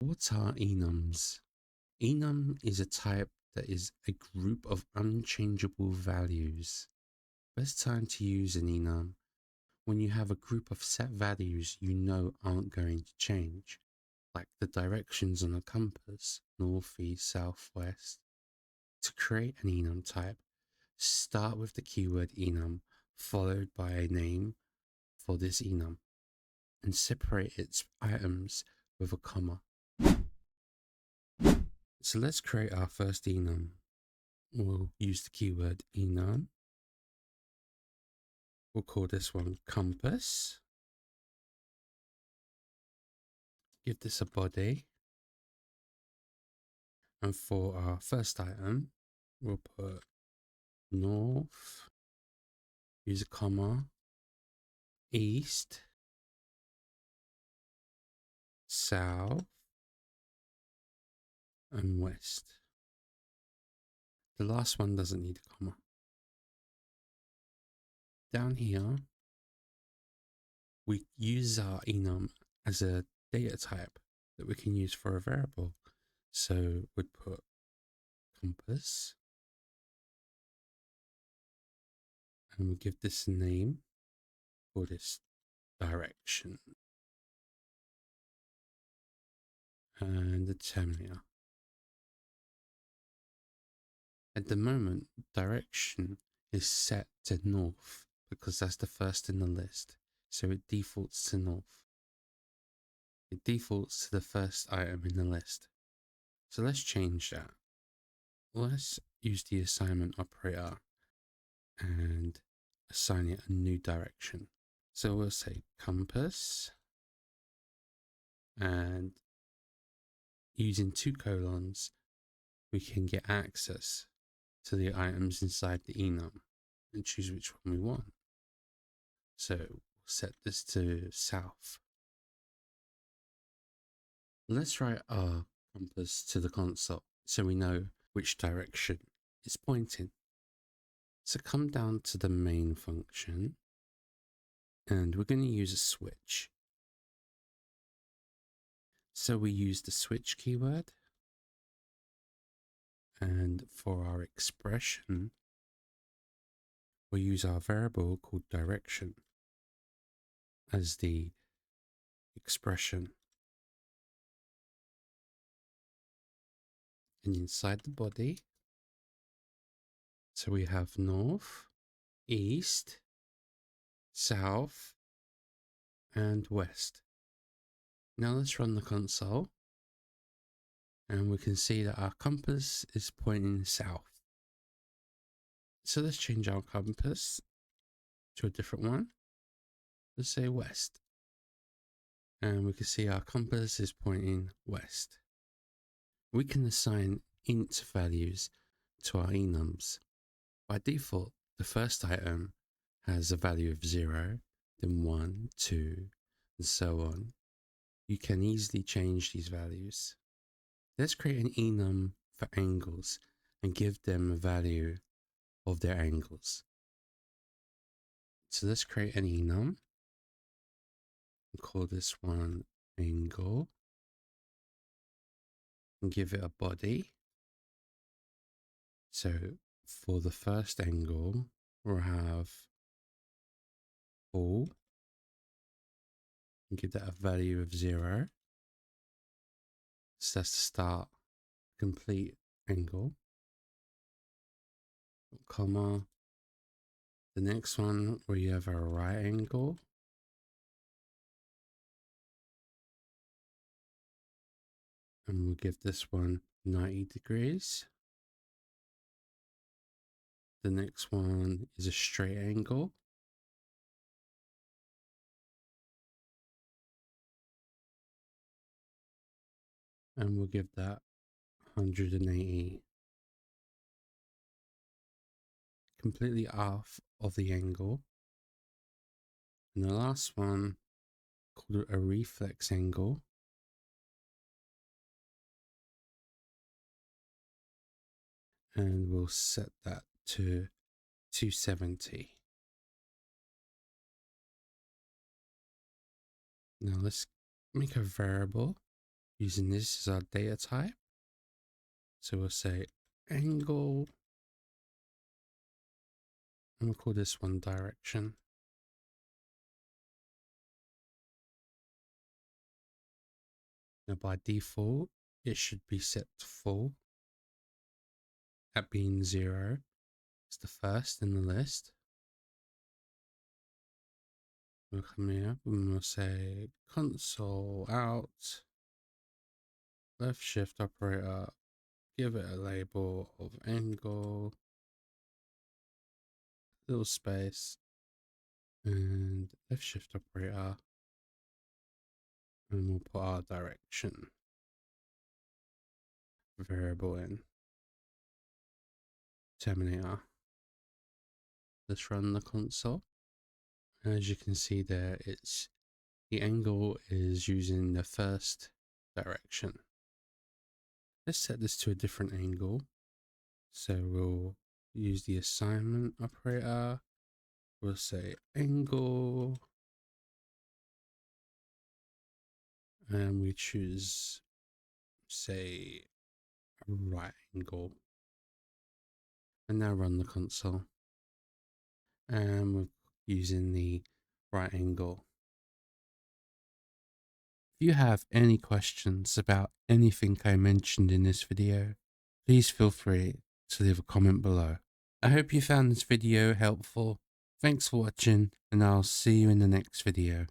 What are enums? Enum is a type that is a group of unchangeable values. Best time to use an enum when you have a group of set values you know aren't going to change, like the directions on a compass, north, east, south, west. To create an enum type, start with the keyword enum followed by a name for this enum and separate its items with a comma. So let's create our first enum. We'll use the keyword enum. We'll call this one compass. Give this a body. And for our first item, we'll put north, use a comma, east, south, and west. The last one doesn't need a comma. Down here, we use our enum as a data type that we can use for a variable. So we'd put compass, and we'll give this a name for this direction, and the terminator. At the moment, direction is set to north because that's the first in the list, so it defaults to north. It defaults to the first item in the list. So let's change that. Let's use the assignment operator and assign it a new direction. So we'll say compass, and using 2 colons, we can get access to the items inside the enum and choose which one we want. So we'll set this to south. Let's write our compass to the console so we know which direction it's pointing. So come down to the main function, and we're going to use a switch. So we use the switch keyword, and for our expression, we'll use our variable called direction as the expression. And inside the body, so we have north, east, south, and west. Now let's run the console, and we can see that our compass is pointing south. So let's change our compass to a different one. Let's say west. And we can see our compass is pointing west. We can assign int values to our enums. By default, the first item has a value of 0, then 1, 2, and so on. You can easily change these values. Let's create an enum for angles and give them a value of their angles. So let's create an enum and call this one angle and give it a body. So for the first angle, we'll have 4 and give that a value of 0. So that's the start complete angle, comma. The next one, we have a right angle, and we'll give this one 90 degrees. The next one is a straight angle, and we'll give that 180. Completely off of the angle. And the last one, called a reflex angle, and we'll set that to 270. Now let's make a variable using this as our data type. So we'll say angle, and we'll call this one direction. Now by default, it should be set to full. That being 0 is the first in the list. We'll come here and we'll say console out, left shift operator, give it a label of angle, little space, and left shift operator, and we'll put our direction variable in. Terminator. Let's run the console. And as you can see there, it's the angle is using the first direction. Let's set this to a different angle. So we'll use the assignment operator. We'll say angle, and we choose, say, right angle. And now run the console. And we're using the right angle. If you have any questions about anything I mentioned in this video, please feel free to leave a comment below. I hope you found this video helpful. Thanks for watching, and I'll see you in the next video.